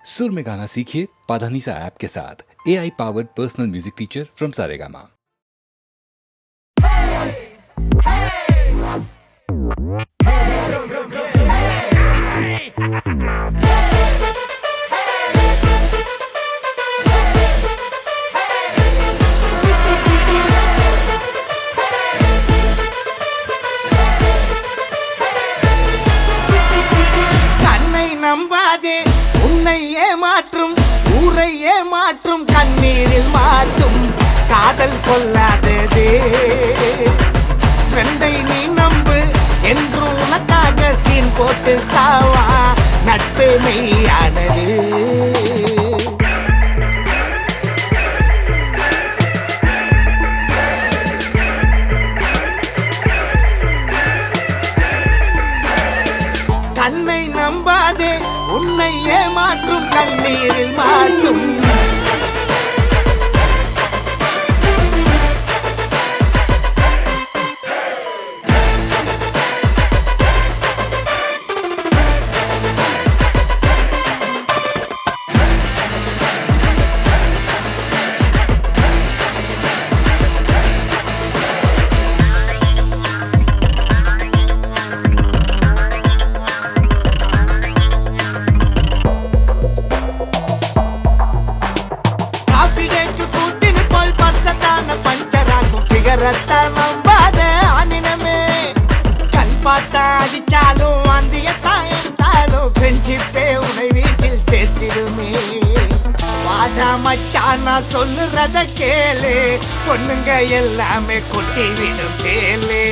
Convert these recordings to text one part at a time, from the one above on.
सुर में गाना सीखिए पाधानीसा ऐप के साथ। AI powered personal music teacher from Saregama. நம்பாதே உன்னை ஏமாற்றும் ஊரை ஏமாற்றும் கண்ணீரில் மாற்றும் காதல் கொள்ளாததே ஃப்ரெண்டை நீ நம்பு என்று உனக்காக சீன் போட்டு சாவா நட்பே மெய்யானது கண்ணை நம்பாதே உன்னை ஏமாற்றும் கண்ணீரில் மாற்றும் நம்பாத ஆனினமே கண் பார்த்தா அடிச்சாலும் அந்தியத்தான் எடுத்தாலும் ஃப்ரெண்ட்ஷிப்பே உன்னை வீட்டில் சேர்த்திடுமே வாடா மச்சான் நான் சொல்லுறத கேளு பொண்ணுங்க எல்லாமே கொட்டி விடும் கேளு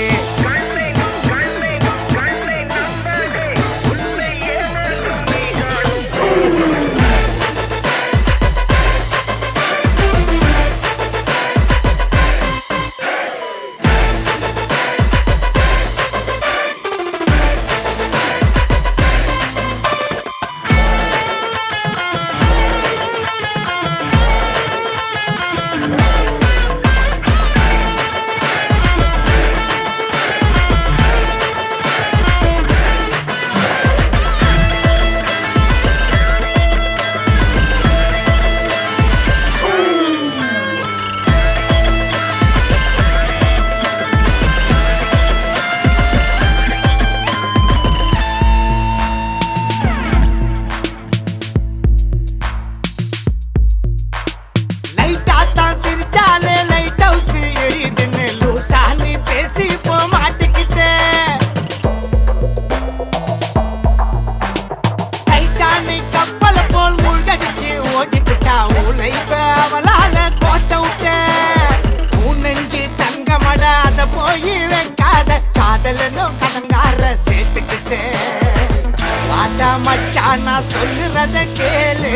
மச்சானா சொல்லுறத கேளு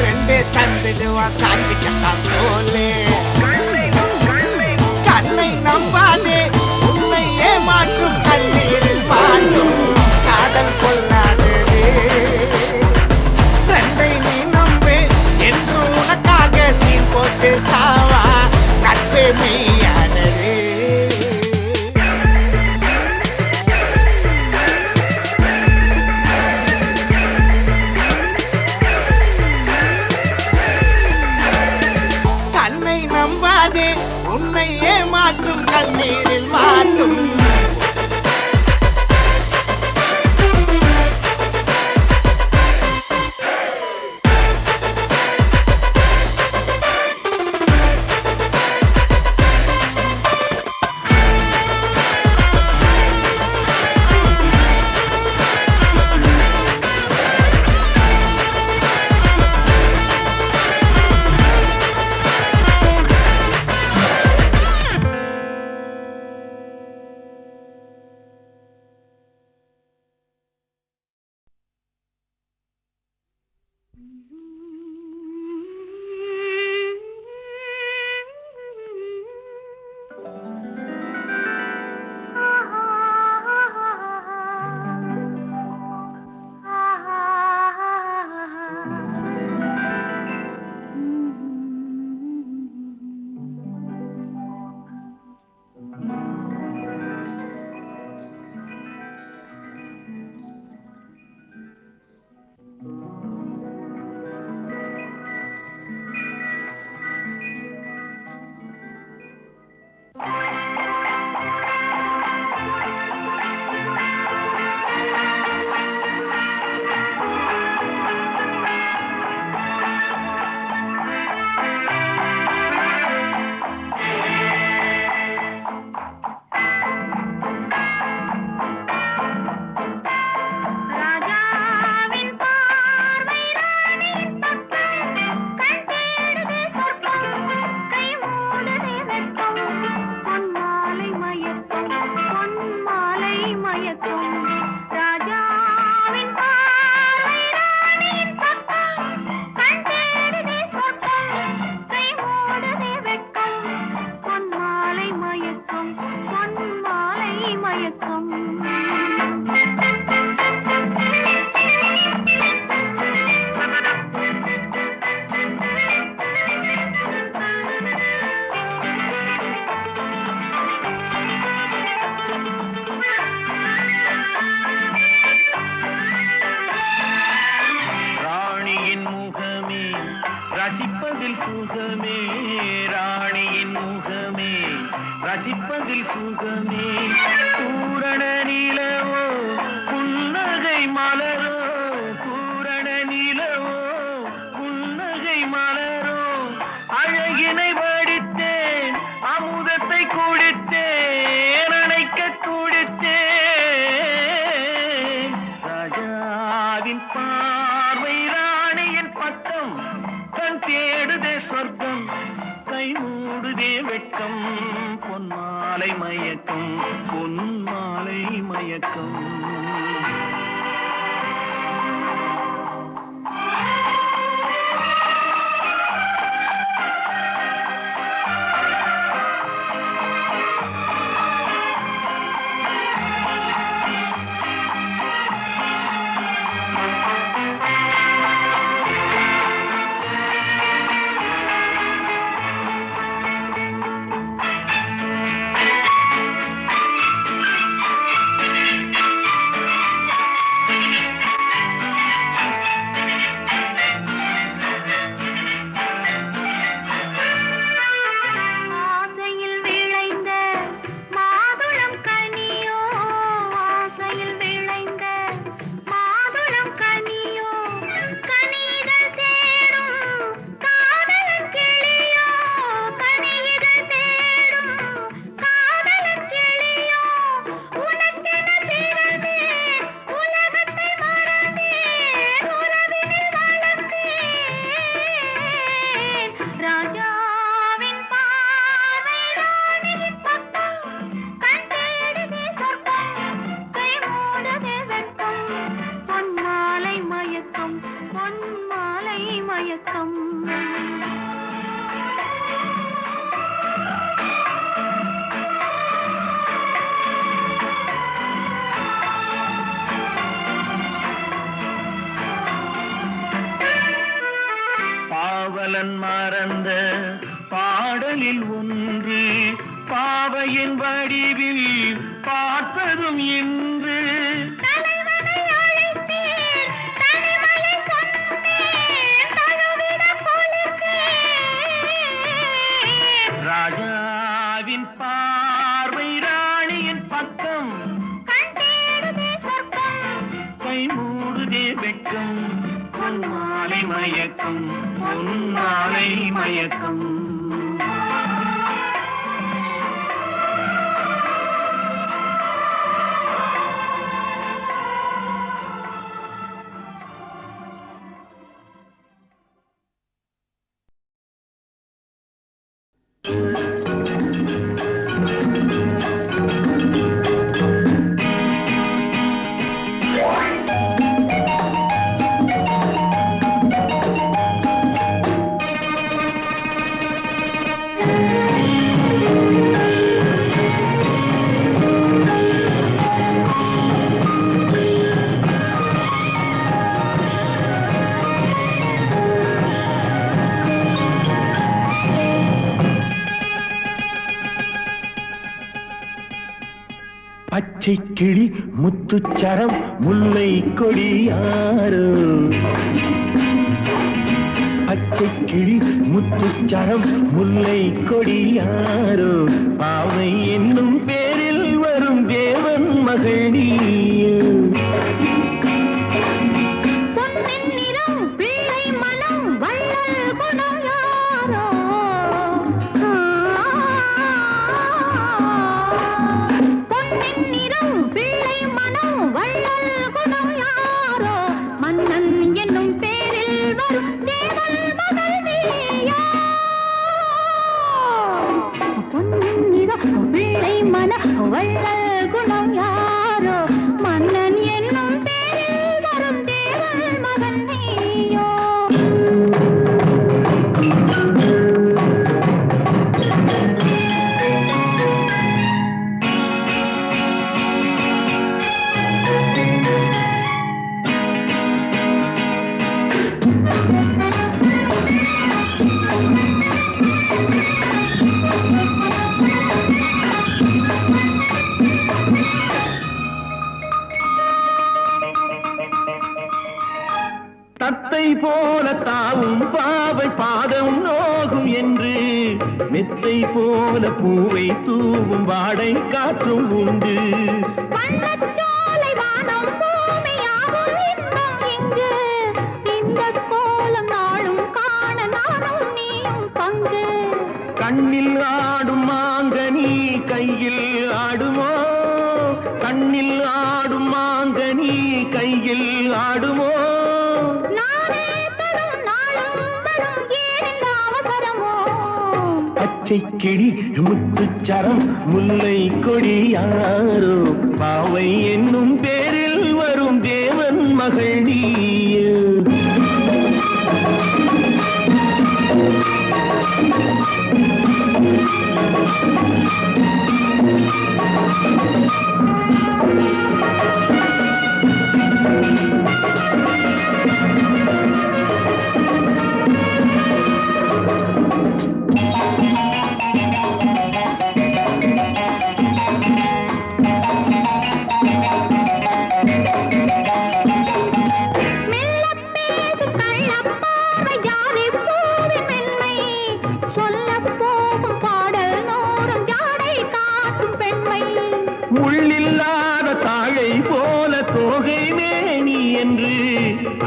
ரெண்டு தந்துடுவான் சாஞ்சி கட்டா தோலே கண்ணை நம்பாதே உன்னை ஏமாற்றும் கண்ணீரில் மாற்றும் காதல் கொள்ளாதே ஃப்ரெண்டை நீ நம்பு என்று உனக்காக சீன் போட்டு சாவா நட்பே மெய்யானதே நம்பாதே உன்னை ஏமாற்றும் கண்ணீரில் மாற்றும் ரசிப்பதில் சுகமே ராணியின் முகமே ரசிப்பதில் சுகமே பூரண நிலவோ புன்னகை மலரோ பூரண நிலவோ புன்னகை மலரோ அழகினை வடித்தேன் அமுதத்தை குடித்தேன் அணைக்க குடித்தேன் ராஜாவின் பார்வை ராணியின் பக்கம் கண் தேடுதே சொர்க்கம் கை மூடுதே வெட்கம் பொன்மாலை மயக்கம் பொன்மாலை மயக்கம் பாவலன் மறந்த பாடலில் ஒன்று பாவையின் வடிவில் பார்த்ததும் இன்று ராஜாவின் பார்வை ராணியின் பக்கம் கை மூடுதே வெட்கம் பொன்மாலை மயக்கம் பொன்மாலை மயக்கம் பச்சை கிளி முத்துச்சரம் முல்லை கொடியாரோ பச்சை கிளி முத்துச்சரம் முல்லை கொடியாரோ பாவை என்னும் பேரில் வரும் தேவன் மகள் நீயோ தத்தை போல தாவும் பாவை பாதம் நோகும் என்று மெத்தை போல பூவை தூவும் வாடை காற்றும் உண்டு. வண்ணச்சோலை வானம் பூமியாகும் இன்பம் இங்கு. இந்த கோலம் நாளும் காண நானும் நீயும் பங்கு. கண்ணில் ஆடும் மாங்கனி கையில் ஆடுமோ, கண்ணில் ஆடும் மாங்கனி கையில் ஆடுமோ. நானே தரும் நாளும் வரும் ஏன் அவசரமோ. பச்சை கிளி முத்துச்சரம் முல்லை கொடி யாரோ பாவை என்னும் பேரில் வரும் தேவன் மகள் நீயோ. முள்ளில்லாத தாழை போல தோகை மேனி என்று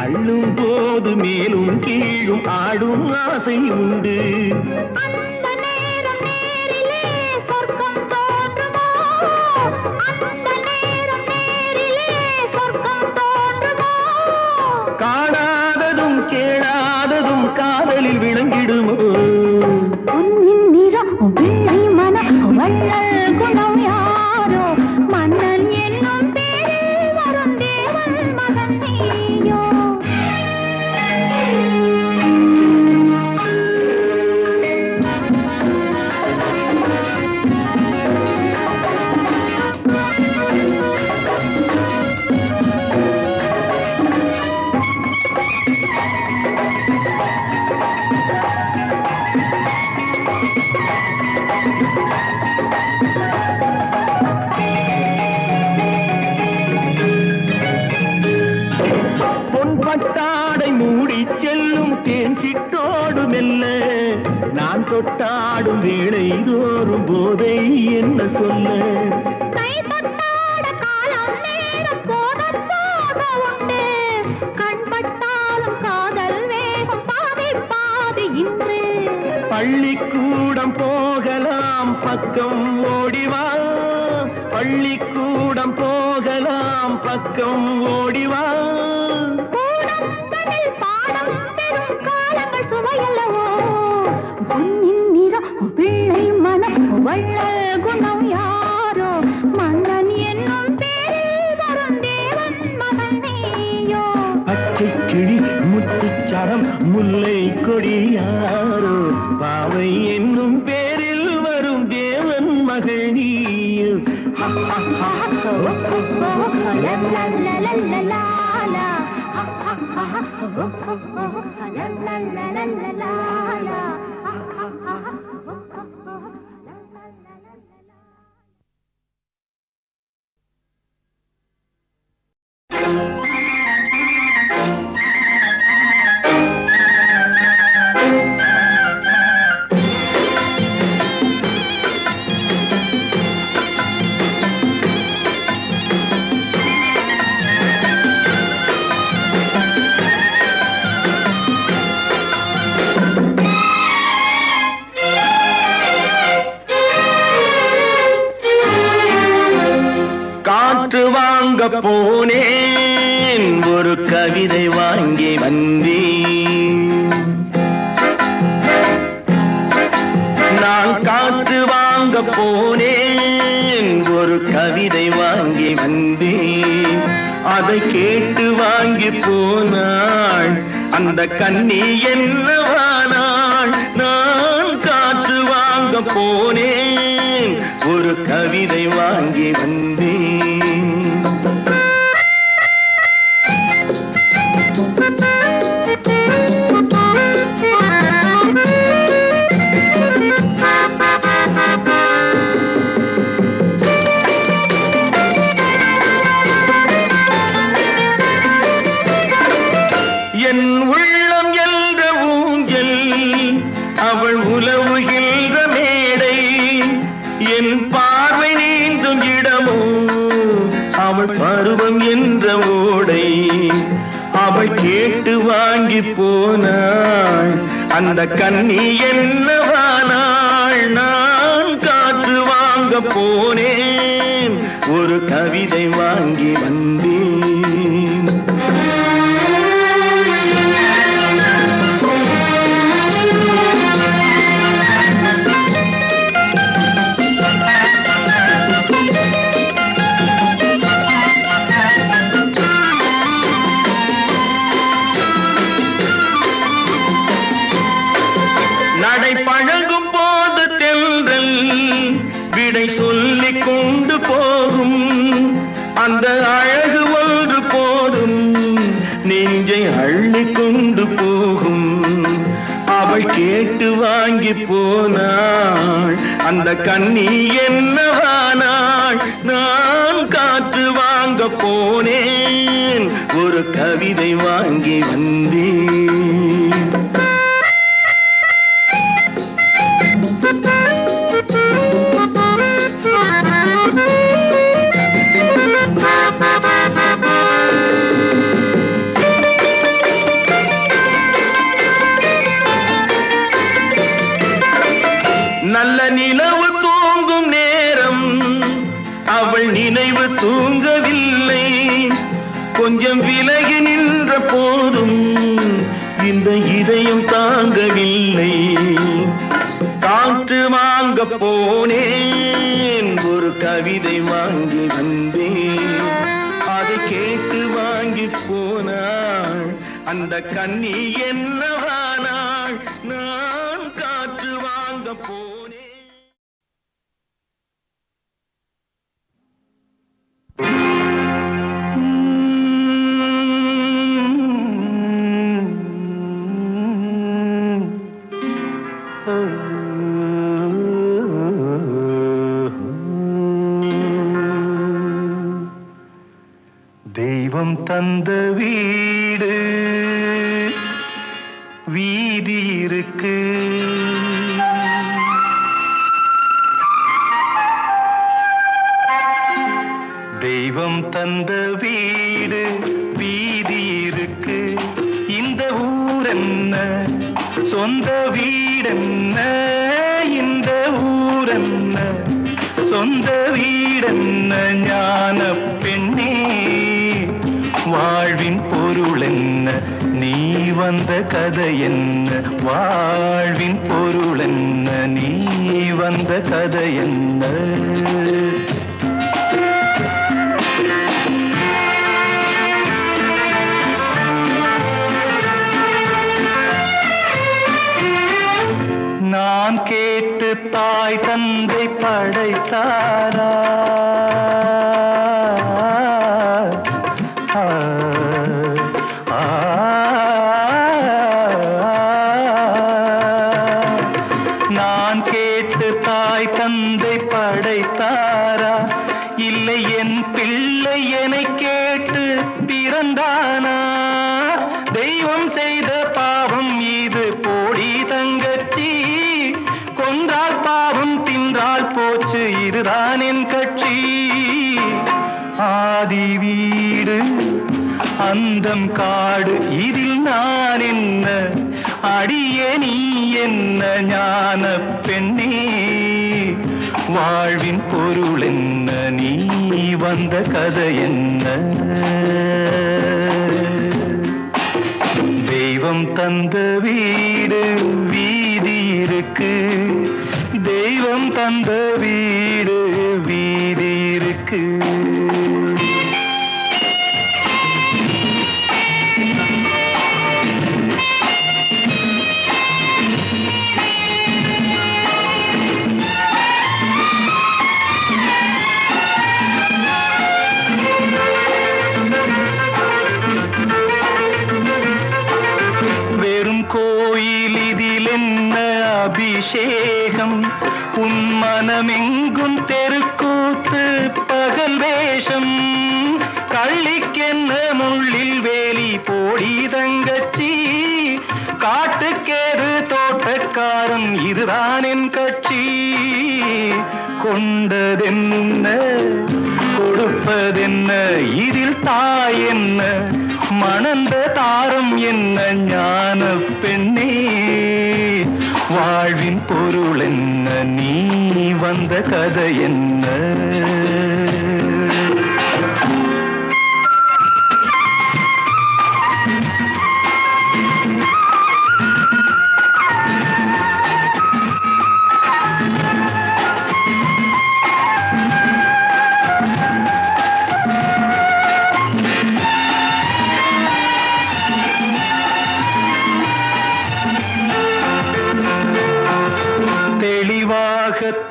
அள்ளும் போது மேலும் கீழும் ஆடும் ஆசை உண்டு. அந்த நேரம் நேரிலே சொர்க்கம் தோன்றுமோ. அந்த நேரம் நேரிலே சொர்க்கம் தோன்றுமோ. காணாததும் கேளாததும் காதலில் விளங்கிடுமோ. பொன்னின் நிறம் வெள்ளை மனம் வள்ளல் குணம் யாரோ. மன்னன் என்னும் பேரில் வரும் தேவன் மகன் நீயோ. பொன்பட்டாடை மூடி செல்லும் தேன் சிட்டோடு மெல்ல நான் தொட்டாடும் வேளை தோறும் போதை என்ன சொல்ல. கை தொட்டாட காலம் நேரம் போக போக உண்டு. கண்பட்டாலும் காதல் வேகம் பாதி பாதி இன்று. பள்ளிக்கூடம் போகலாம் பக்கம் ஓடிவா, பள்ளிக்கூடம் போகலாம் பக்கம் ஓடிவா. கூடங்களில் பாடம் பெறும் காலங்கள் சுவையல்லவோ. பொன்னின் நிறம் பிள்ளை மனம் வள்ளல் குணம் யாரோ. மன்னன் என்னும் பேரில் வரும் தேவன் மகன் நீயோ. பச்சை கிளி முத்துச்சரம் முல்லை கொடி யாரோ பாவை என்னும் பேரில் வரும் தேவன் மகள் நீயோ. காற்று வாங்க போனேன் ஒரு கவிதை வாங்கி வந்தேன். நான் காற்று வாங்க போனேன் ஒரு கவிதை வாங்கி வந்தேன். அதை கேட்டு வாங்கி போனாள் அந்த கண்ணி என்னவானாள். நான் காற்று வாங்க போனேன் ஒரு கவிதை வாங்கி வந்தேன். என் உள்ள அவள் உலவுகின்ற மேடை என் பார்வை நீந்தும் இடமோ அவள் பருவம் என்ற ஓடை அவள் கேட்டு வாங்கி போனாள் அந்த கண்ணி என்னவானாள் நான் காற்று வாங்க போனேன் ஒரு கவிதை வாங்கி வந்தேன் நடை பழகும் போது தென்றல் விடை சொல்லிக் கொண்டு போகும் அந்த அழகு ஒன்று போதும் நெஞ்சை அள்ளி கொண்டு போகும் அவள் கேட்டு வாங்கி போனாள் அந்த கண்ணி என்னவானாள் நான் காற்று வாங்க போனேன் ஒரு கவிதை வாங்கி வந்தேன் நல்ல நிலவு தூங்கும் நேரம் அவள் நினைவு தூங்கவில்லை கொஞ்சம் விலகி நின்ற போதும் இந்த இதயம் தாங்கவில்லை காற்று வாங்க போனேன் ஒரு கவிதை வாங்கி வந்தேன் அதை கேட்டு வாங்கி போனாள் அந்த கண்ணி என்னவானாள் நான் காற்று வாங்க போனேன் தெய்வம் தந்த வீடு வீதி இருக்கு தெய்வம் தந்த வீடு வீதி இருக்கு இந்த ஊரென்ன சொந்த வீடென்ன இந்த ஊரென்ன சொந்த வீடென்ன ஞான பெண்ணே வாழ்வின் பொருள் என்ன நீ வந்த கதை என்ன வாழ்வின் பொருள் என்ன நீ வந்த கதை என்ன நான் கேட்டு தாய் தந்தை படைத்தாரா நான் கேட்டு தாய் தந்தை படைத்தாரா இல்லை என் பிள்ளை என்னை கேட்டு பிறந்தானா தெய்வம் செய்த பாவம் இது போடி தங்கச்சி கொன்றால் பாவம் தின்றால் போச்சு இதுதான் என் கட்சி ஆதி வீடு அந்தம் காடு இதில் நான் என்ன அடியே நீ என்ன ஞான பெண்ணே வாழ்வின் பொருள் என்ன நீ வந்த கதை என்ன தெய்வம் தந்த வீடு வீதி இருக்கு தெய்வம் தந்த வீடு வீதி இருக்கு கோயில் இதில் என்ன அபிஷேகம் உன் மனமெங்கும் தெருக்கூத்து பகல் வேஷம் கள்ளிக்கென்ன முள்ளில் வேலி போடி தங்கச்சி காட்டுக்கேது தோட்ட தோட்டக்காரன் இதுதான் என் கட்சி. கொண்டதென்ன கொடுப்பதென்ன இதில் தாய் என்ன மணந்த தாரம் என்ன ஞான பெண்ணே. வாழ்வின் பொருள் என்ன நீ வந்த கதை என்ன.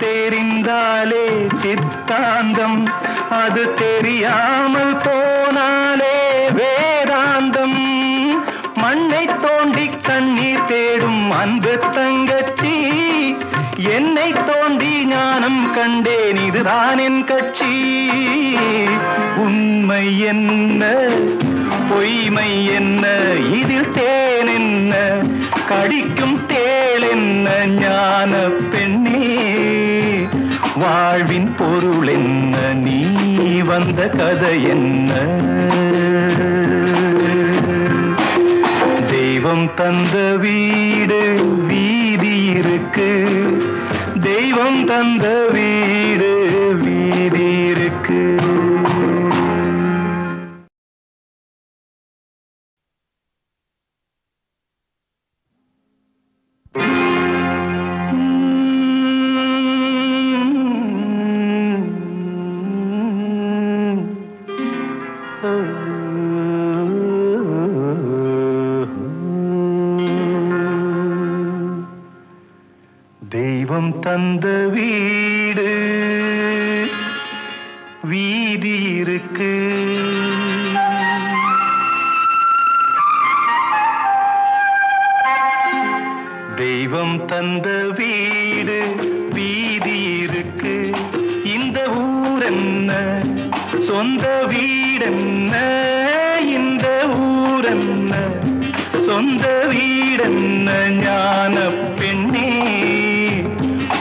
தெரிந்தாலே சித்தாந்தம் அது தெரியாமல் போனாலே வேதாந்தம். மண்ணை தோண்டி கண்ணீர் தேடும் அன்பு தங்கச்சி என்னை தோண்டி ஞானம் கண்டேன் இதுதான் என் கட்சி. உண்மை என்ன பொய்மை என்ன இதில் தேன் என்ன கடிக்கும் தேள் என்ன ஞான பெண்ணே. வாழ்வின் பொருள் என்ன நீ வந்த கதை என்ன. தெய்வம் தந்த வீடு வீதி இருக்கு தெய்வம் தந்த வீடு வீதி இருக்கு. தெய்வம் தந்த வீடு வீதி இருக்கு தெய்வம் தந்த வீடு வீதி இருக்கு. இந்த ஊரென்ன சொந்த வீடென்ன இந்த ஊரென்ன சொந்த வீடென்ன ஞான பெண்ணே.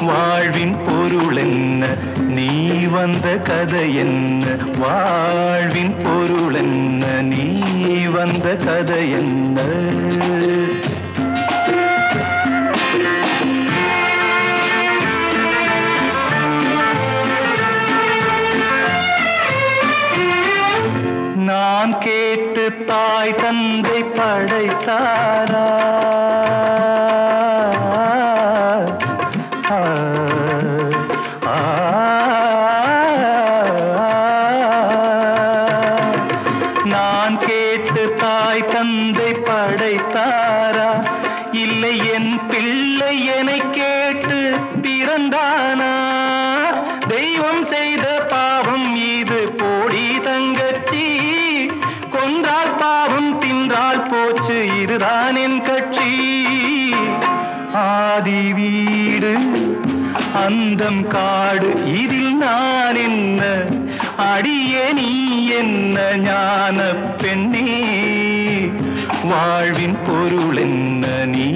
வாழ்வின் பொருள் என்ன நீ வந்த கதை என்ன. வாழ்வின் பொருள் என்ன நீ வந்த கதை என்ன. நான் கேட்டு தாய் தந்தை படைத்தாரா. நான் கேட்டு தாய் தந்தை படைத்தாரா இல்லை என் பிள்ளை என்னை கேட்டு பிறந்தானா. தெய்வம் செய்த பாவம் இது போடி தங்கச்சி. கொன்றால் பாவம் தின்றால் போச்சு இதுதான் என் கட்சி. ஆதி வீடு அந்தம் காடு இதில் நான் என்ன அடியே நீ என்ன ஞான பெண்ணே. வாழ்வின் பொருள் என்ன நீ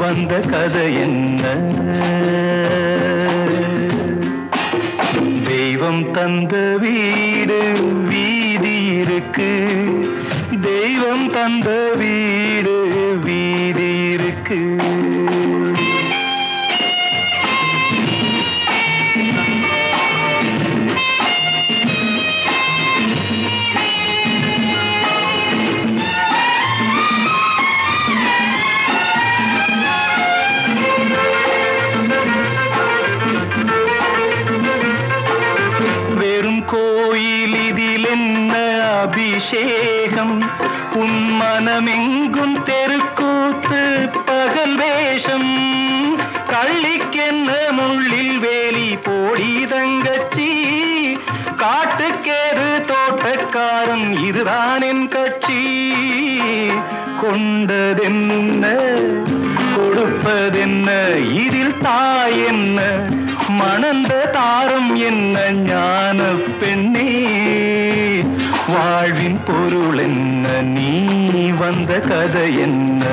வந்த கதை என்ன. தெய்வம் தந்த வீடு வீதி இருக்கு தெய்வம் தந்த வீடு வீதி இருக்கு. கோயில் இதில் என்ன அபிஷேகம் உன் மனமெங்கும் தெருக்கூத்து பகல் வேஷம். கள்ளிக்கென்ன முள்ளில் வேலி போடி தங்கச்சி. காட்டுக்கேது தோட்டக்காரன் இதுதான் என் கட்சி. கொண்டதென்ன கொடுப்பதென்ன இதில் தாய் என்ன மணந்த தாரம் என்ன ஞான பெண்ணே. வாழ்வின் பொருள் என்ன நீ வந்த கதை என்ன.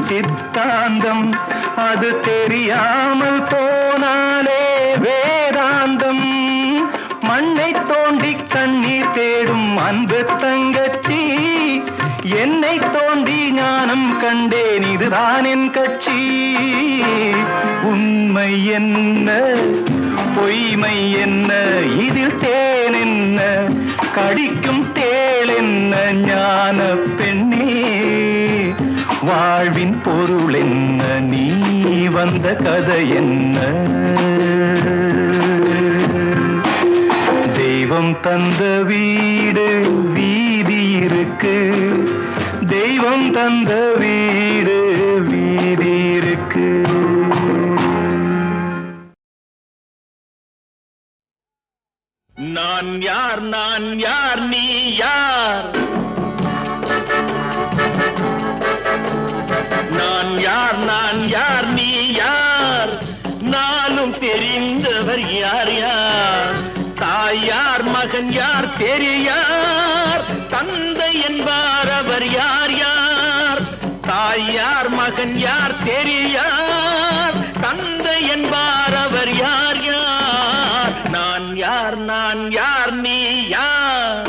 சித்தாந்தம் அது தெரியாமல் போனாலே வேதாந்தம் மண்ணை தோண்டி கண்ணீர் தேடும் அன்பு தங்கச்சி என்னை தோண்டி ஞானம் கண்டேன் இதுதான் என் கட்சி உண்மை என்ன பொய்மை என்ன இதில் தேன் என்ன கடிக்கும் தேள் என்ன ஞான பெண்ணே வாழ்வின் பொருள் என்ன நீ வந்த கதை என்ன தெய்வம் தந்த வீடு வீதி இருக்கு தெய்வம் தந்த வீடு வீதி இருக்கு நான் யார் நீ யார் நான் யார் நீ யார் நானும் தெரிந்தவர் யார் யார் தாயார் மகன் யார் பெரியார் தந்தை என்பார் அவர் யார் யார் தாயார் மகன் யார் பெரியார் தந்தை என்பார் அவர் யார் யார் நான் யார் நீ யார்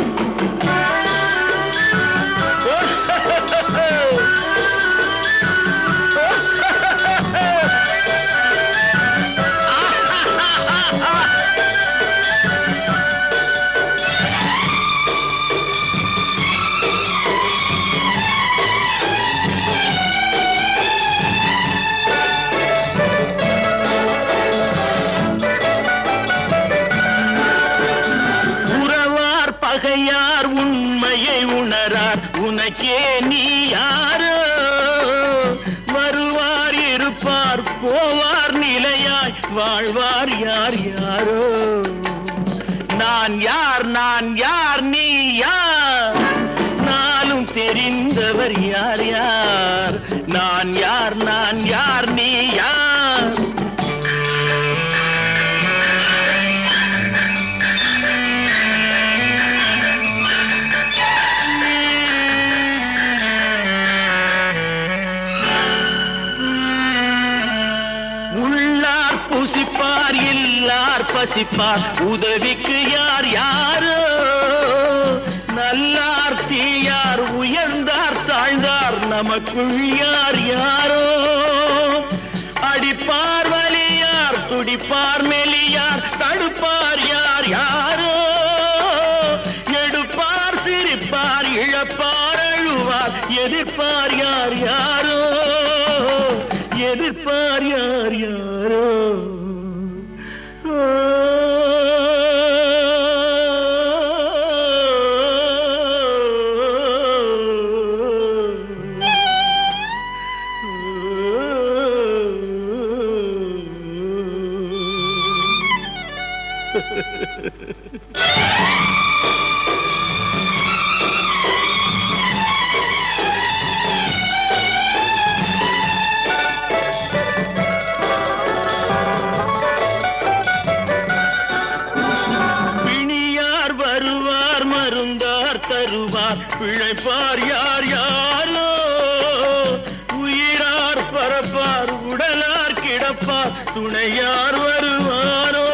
பகையார் உண்மையை உணரார் உனக்கே நீ யாரோ வருவார் இருப்பார் போவார் நிலையாய் வாழ்வார் யார் யாரோ நான் யார் நீ யார் நானும் தெரிந்தவர் யார் யார் நான் யார் நீ யார் புசிப்பார் இல்லார் பசிப்பார் உதவிக்கு யார் யாரோ நல்லார் தீயார் உயர்ந்தார் தாழ்ந்தார் நமக்குள் யார் யாரோ அடிப்பார் வலியார் துடிப்பார் மெலியார் தடுப்பார் யார் யாரோ எடுப்பார் சிரிப்பார் இழப்பார் அழுவார் எதிர்ப்பார் யார் யாரோ எதிர்ப்பார் யார் யாரோ தருவார் பிழைப்பார் யார் யாரோ உயிரார் பரப்பார் உடலார் கிடப்பார் துணையார் வருவாரோ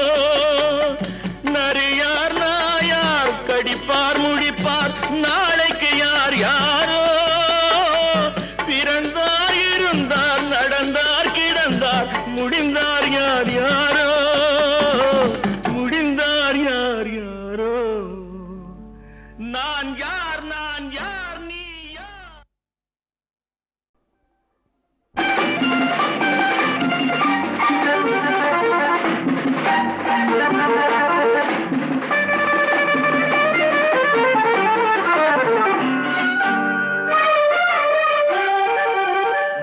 நரியார் நாயார் கடிப்பார் முடிப்பார் நாளைக்கு யார் யாரோ பிறந்தார் இருந்தார் நடந்தார் கிடந்தார் முடிந்தார் யார் யாரோ முடிந்தார் யார் யாரோ நான் யார் நீ யார்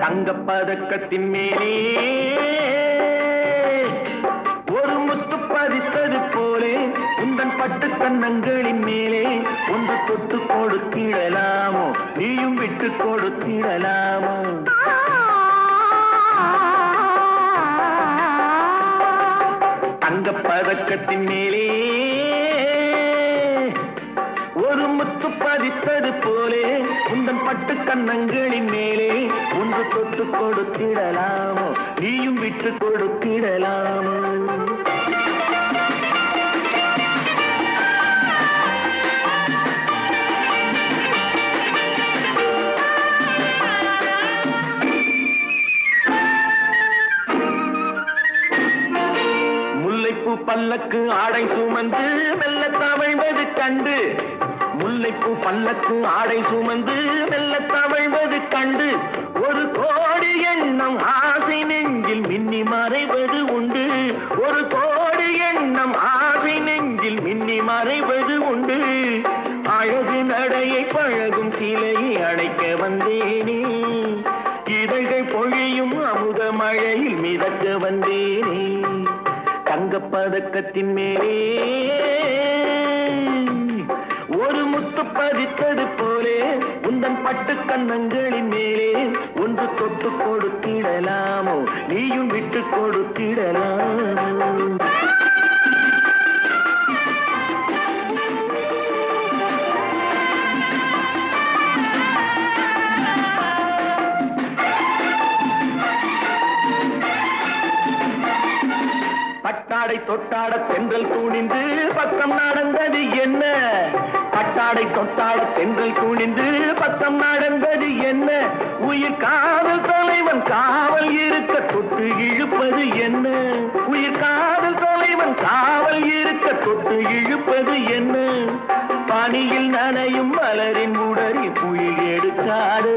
தங்கப்பதக்கத்தின் மேலே ஒரு முத்து பதித்தது போலே உந்தன் பட்டு கண்ணங்களின் மேலே ஒன்று தொட்டு கொடுத்திடலாமோ நீயும் விட்டு கொடுத்திடலாமோ தங்கப்பதக்கத்தின் மேலே ஒரு முத்து பதித்தது போலே உந்தன் பட்டு கண்ணங்களின் மேலே ஒன்று தொட்டு கொடுத்திடலாமோ நீயும் விட்டு கொடுத்திடலாமோ முல்லைப்பூ பல்லக்கு ஆடை சுமந்து மெல்ல தவழ்வது கண்டு முல்லைப்பூ பல்லக்கு ஆடை சுமந்து மெல்ல தவழ்வது கண்டு ஒரு கோடி எண்ணம் ஆசை நெஞ்சில் மின்னி மறைவது உண்டு ஒரு கோடி எண்ணம் ஆசை நெஞ்சில் மின்னி மறைவது உண்டு அழகு நடையை பழகும் சிலையை அடைக்க வந்தேனே இதழ்கள் பொழியும் அமுத மழையில் மிதக்க வந்தேனே தங்கப்பதக்கத்தின் மேலே ஒரு முத்து பதித்தது போலே உந்தன் பட்டு கண்ணங்களின் மேலே ஒன்று தொட்டு கொடுத்திடலாமோ நீயும் விட்டு கொடுத்திடலாமோ பட்டாடை தொட்டாட தென்றல் துணிந்து பக்கம் நடந்தது என்ன பட்டாடை தொட்டாட தென்றல் துணிந்து பக்கம் நடந்தது என்ன உயிர் காதல் தலைவன் காவல் இருக்க தொட்டு இழுப்பது என்ன உயிர் காதல் தலைவன் காவல் இருக்க தொட்டு இழுப்பது என்ன பனியில் நனையும் மலரின் உடறி புயல் எடுக்காது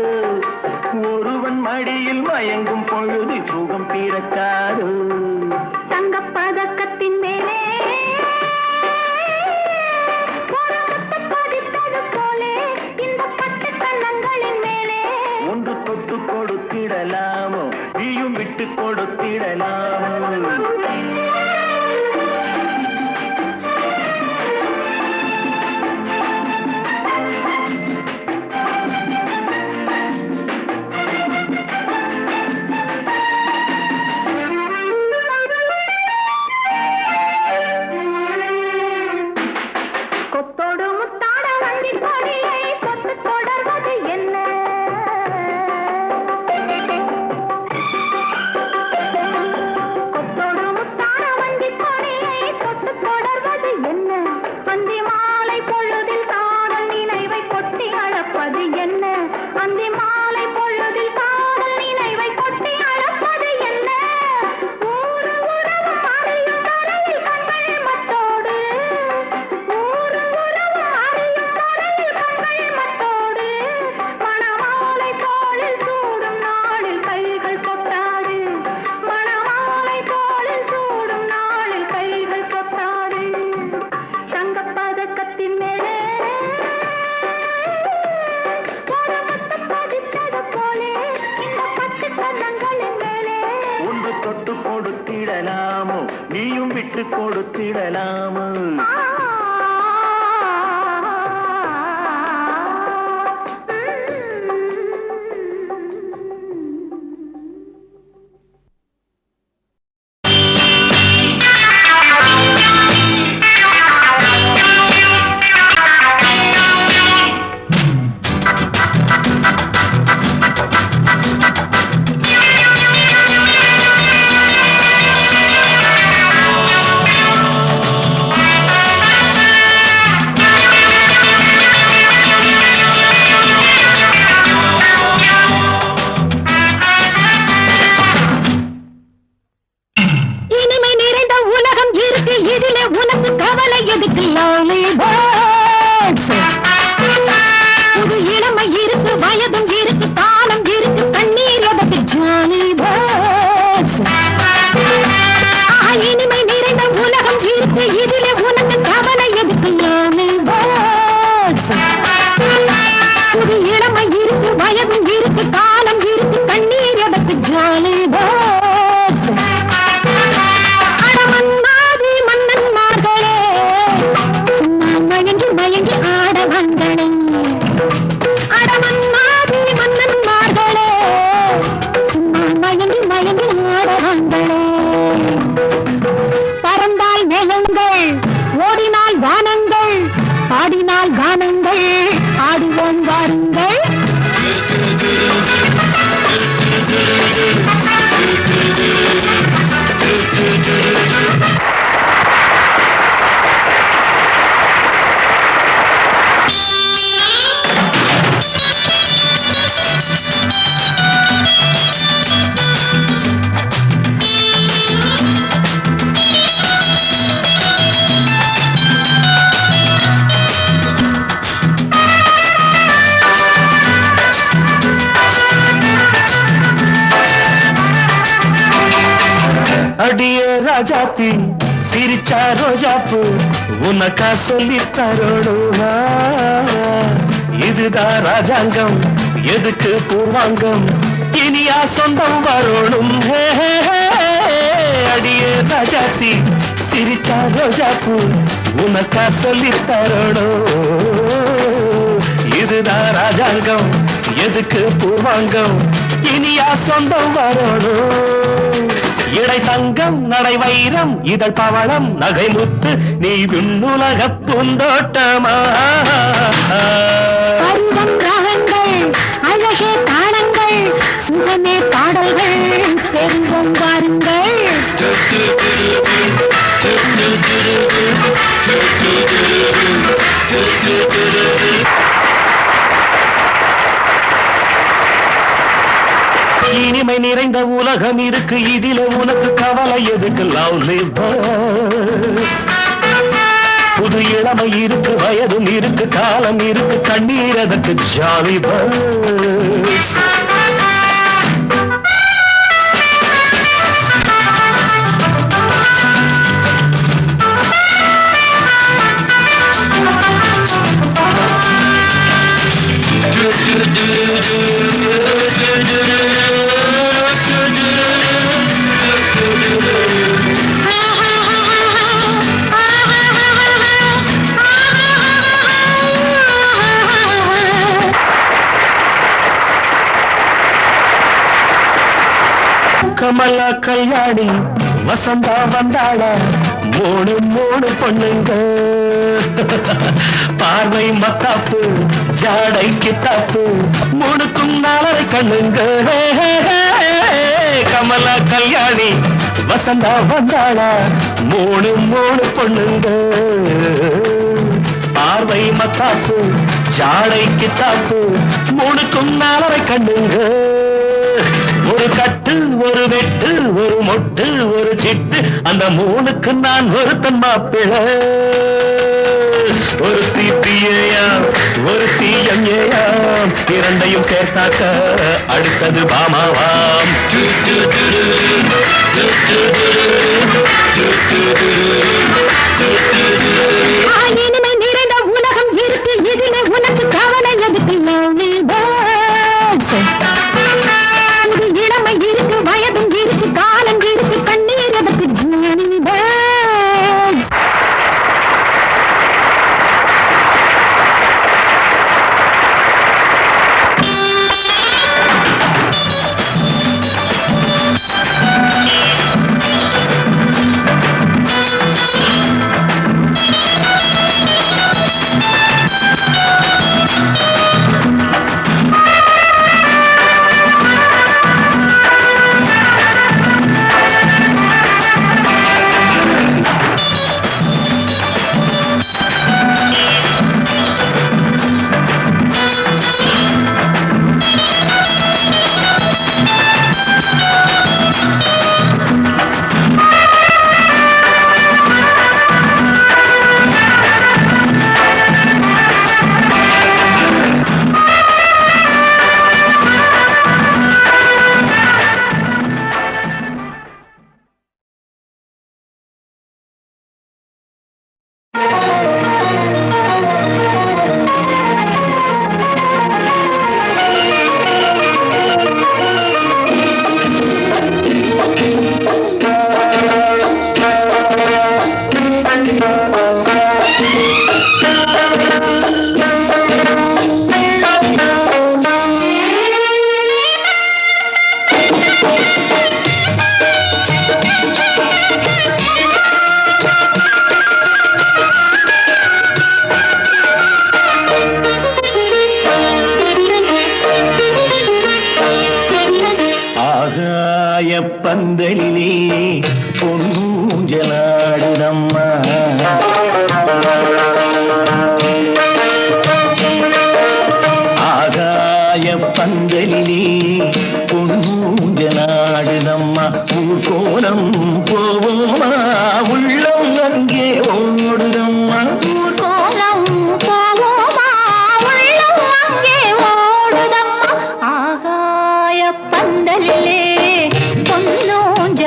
ஒருவன் மடியில் மயங்கும் பொழுது சுகம் பிறக்காது தங்கப்பதக்கத்தின் மேலே பதித்தது போலே இந்த பட்டு கண்ணங்களின் மேலே ஒன்று தொட்டு கொடுத்திடலாமோ நீயும் விட்டு கொடுத்திடலாமோ தொட்டு கொடுத்திடலாமோ நீயும் விட்டு கொடுத்திடலாமோ பறந்தால் மேகங்கள் ஓடினால் வானங்கள் பாடினால் கானங்கள் அடிய ராஜாத்தி சிரிச்சா ரோஜாப்பு உனக்கா சொல்லி தரோடுவா இதுதான் ராஜாங்கம் எதுக்கு பூர்வாங்கம் இனியா சொந்தம் வரணும் அடிய ராஜாத்தி சிரிச்சா ரோஜாப்பு உனக்கா சொல்லி தரோடும் இதுதான் ராஜாங்கம் எதுக்கு பூர்வாங்கம் இனியா சொந்தம் வரணும் இடை தங்கம் நடை வைரம் இதழ் பவளம் நகை முத்து நீ விண்ணுலக பூந்தோட்டமா ராகங்கள் அழகே தாளங்கள் சுகமே பாடல்கள் பெருங்கும் வாருங்கள் இனிமை நிறைந்த உலகம் இருக்கு இதில உனக்கு கவலை எதுக்கு லவ்லி பேர்ட்ஸ் புது இளமை இருக்கு வயதும் இருக்கு காலம் இருக்கு கண்ணீர் அதற்கு ஜாலி பேர்ட்ஸ் கமலா கல்யாணி வசந்தா வந்தாளா மூணு மூணு பொண்ணுங்க பார்வை மத்தாப்பு ஜாடை கித்தாப்பு மூணுக்கும் நாளரை கண்ணுங்க கமலா கல்யாணி வசந்தா வந்தாளா மூணு மூணு பொண்ணுங்க பார்வை மத்தாப்பு ஜாடை கித்தாப்பு மூணுக்கும் நாளரை கண்ணுங்க ஒரு கட்டு ஒரு வெட்டு ஒரு மொட்டு ஒரு சிட்டு அந்த மூணுக்கு நான் ஒருத்தன் மாப்பிள்ளை ஒரு தீப்பியாம் ஒரு தீயங்கேயாம் இரண்டையும் சேர்த்தாக்க அடுத்தது பாமாவாம் இனிமை நிறைந்த உலகம் இருக்கு இதிலே உனக்கு கவலை எதுக்கு புது இளமை இருக்கு வயதும் இருக்கு காலம் இருக்கு கண்ணீர் எதற்கு ஜானி பேர்ட்ஸ் பந்தலிலே பொன்னூஞ்சலாடுதம்மா ஆகாய பந்தலிலே பொன்னூஞ்சலாடுதம்மா ஊர்கோலம் போவோமா உள்ளம் அங்கே ஓடுதம்மா ஊர்கோலம் போவோமா உள்ளம் அங்கே ஓடுதம்மா ஆகாய பந்தலிலே பொன்னூஞ்சலாடுதம்மா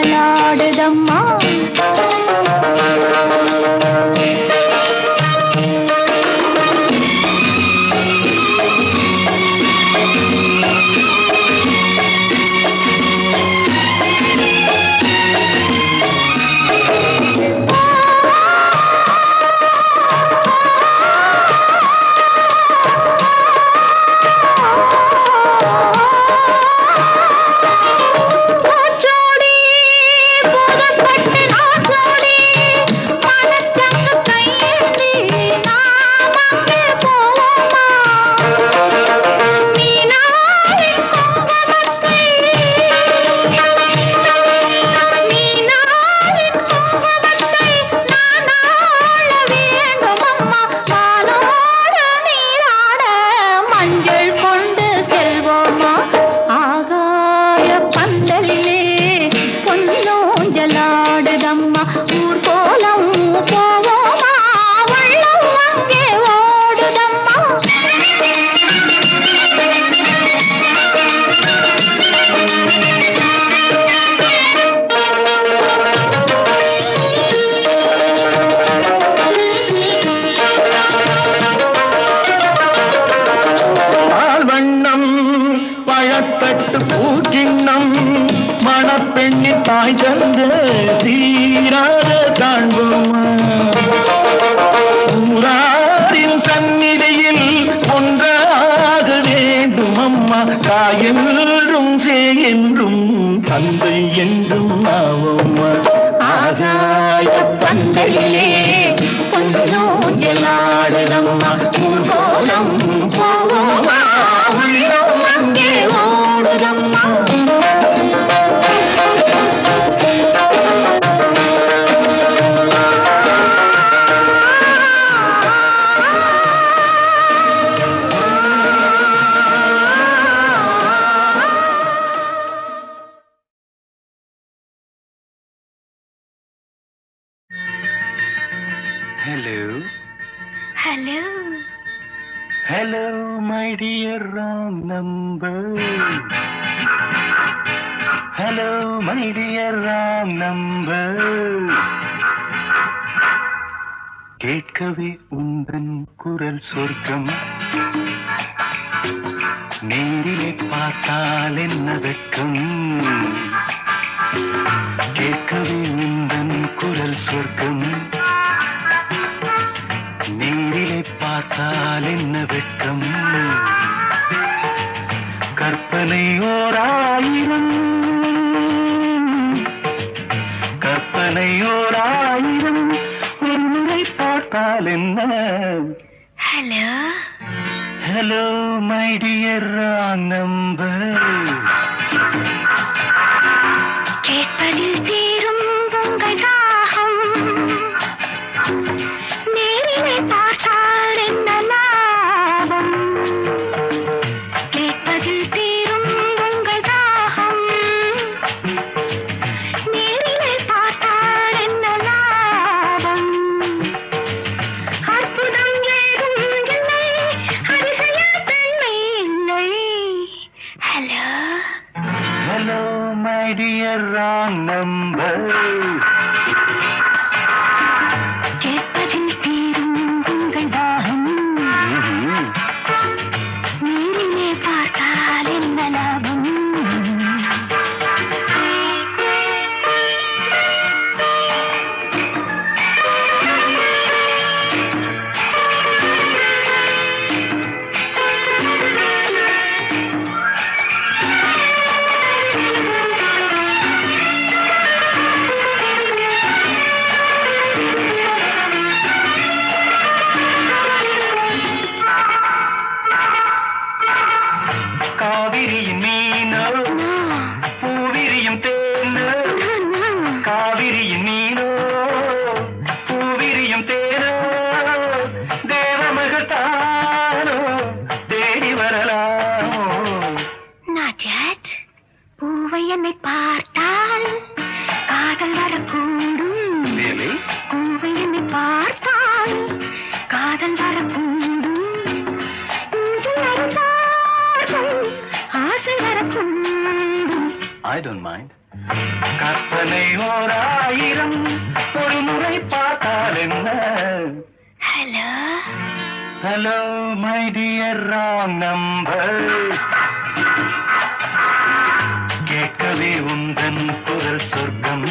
வாய் தந்த சீராக காண்போமா ஊராரின் சந்நிதியில் ஒன்றாக வேண்டும் அம்மா தாயென்றும் என்றும் தந்தை என்றும் ஆவோம்மா ஆகாய பந்தலிலே கொஞ்சோஞ்சலாடுதம்மா ஊர்கோலம் போவோமா உள்ளம் அங்கே ஓடுதம்மா Hello. Hello. Hello, my dear wrong number. Hello, my dear wrong number. கேட்கவே உந்தன் குரல் சொர்க்கம் நேரிலே பார்த்தால் என்ன வெட்கம் கேட்கவே உந்தன் குரல் சொர்க்கம் நேரிலே பார்த்தால் என்ன வெட்கம் கற்பனை ஓராயிரம் ஒரு முறை பார்த்தால் என்ன Hello. Hello my dear wrong number கேட்பதில் தீரும் உங்கள் தாகம் நேரிலே பார்த்தால் என்ன லாபம் கேட்பதில் தீரும் உங்கள் தாகம் நேரிலே பார்த்தால் என்ன லாபம் அற்புதம் ஏதும் இல்லை அதிசய தன்மை இல்லை hello hello my dear wrong number கேட்பதில் தீரும் உங்கள் தாகம் நேரிலே பார்த்தால் என்ன லாபம் காவிரியின் மீனோ பூவிரியும் தேனோ காவிரியின் மீனோ பூவிரியும் தேனோ தேவமகத்தானோ தேடி வரலாமோ நாஜத் பூவை என்னை பார்த்தால் காதல் வரக்கூடும் Really? பூவை என்னை பார்த்தால் காதல் வரக்கூடும் ஊஞ்சல் அருந்தார்கள் ஆசை வரக்கூடும் I don't mind. கற்பனை ஓராயிரம் ஒரு முறை பார்த்தால் என்ன hello hello my dear wrong number கேட்கவே உந்தன் குரல் சொர்க்கம்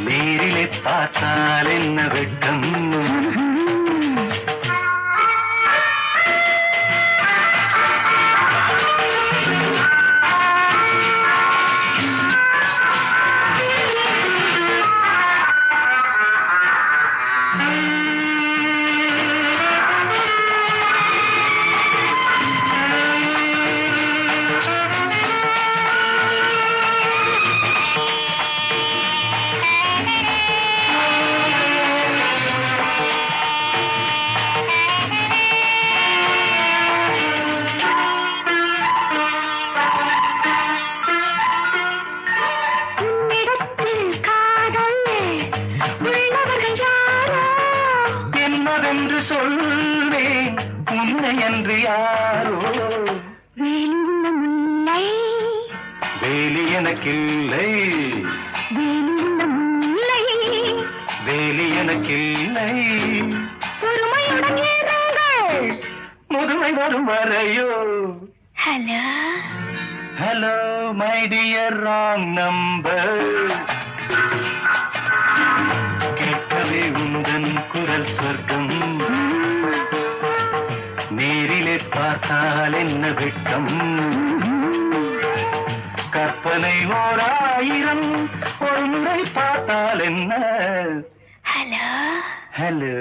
நேரிலே பார்த்தால் என்ன வெட்கம் உன்னிடத்தில் காதல் உள்ளவர்கள் யாரோ என்னவென்று சொல்வேன் உன்னை என்று யாரோ வேலுள்ள முல்லை வேலி எனக்கில்லை வேலுள்ள முல்லை வேலி எனக்கில்லை பொறுமையுடன் இருங்கள் முதுமை வரும் வரையோ hello hello my dear wrong number. கேட்கவே உந்தன் குரல் சொர்க்கம், நேரிலே பார்த்தால் என்ன வெட்கம். கற்பனை 1000 ஒரு முறை பார்த்தால் என்ன. Hello hello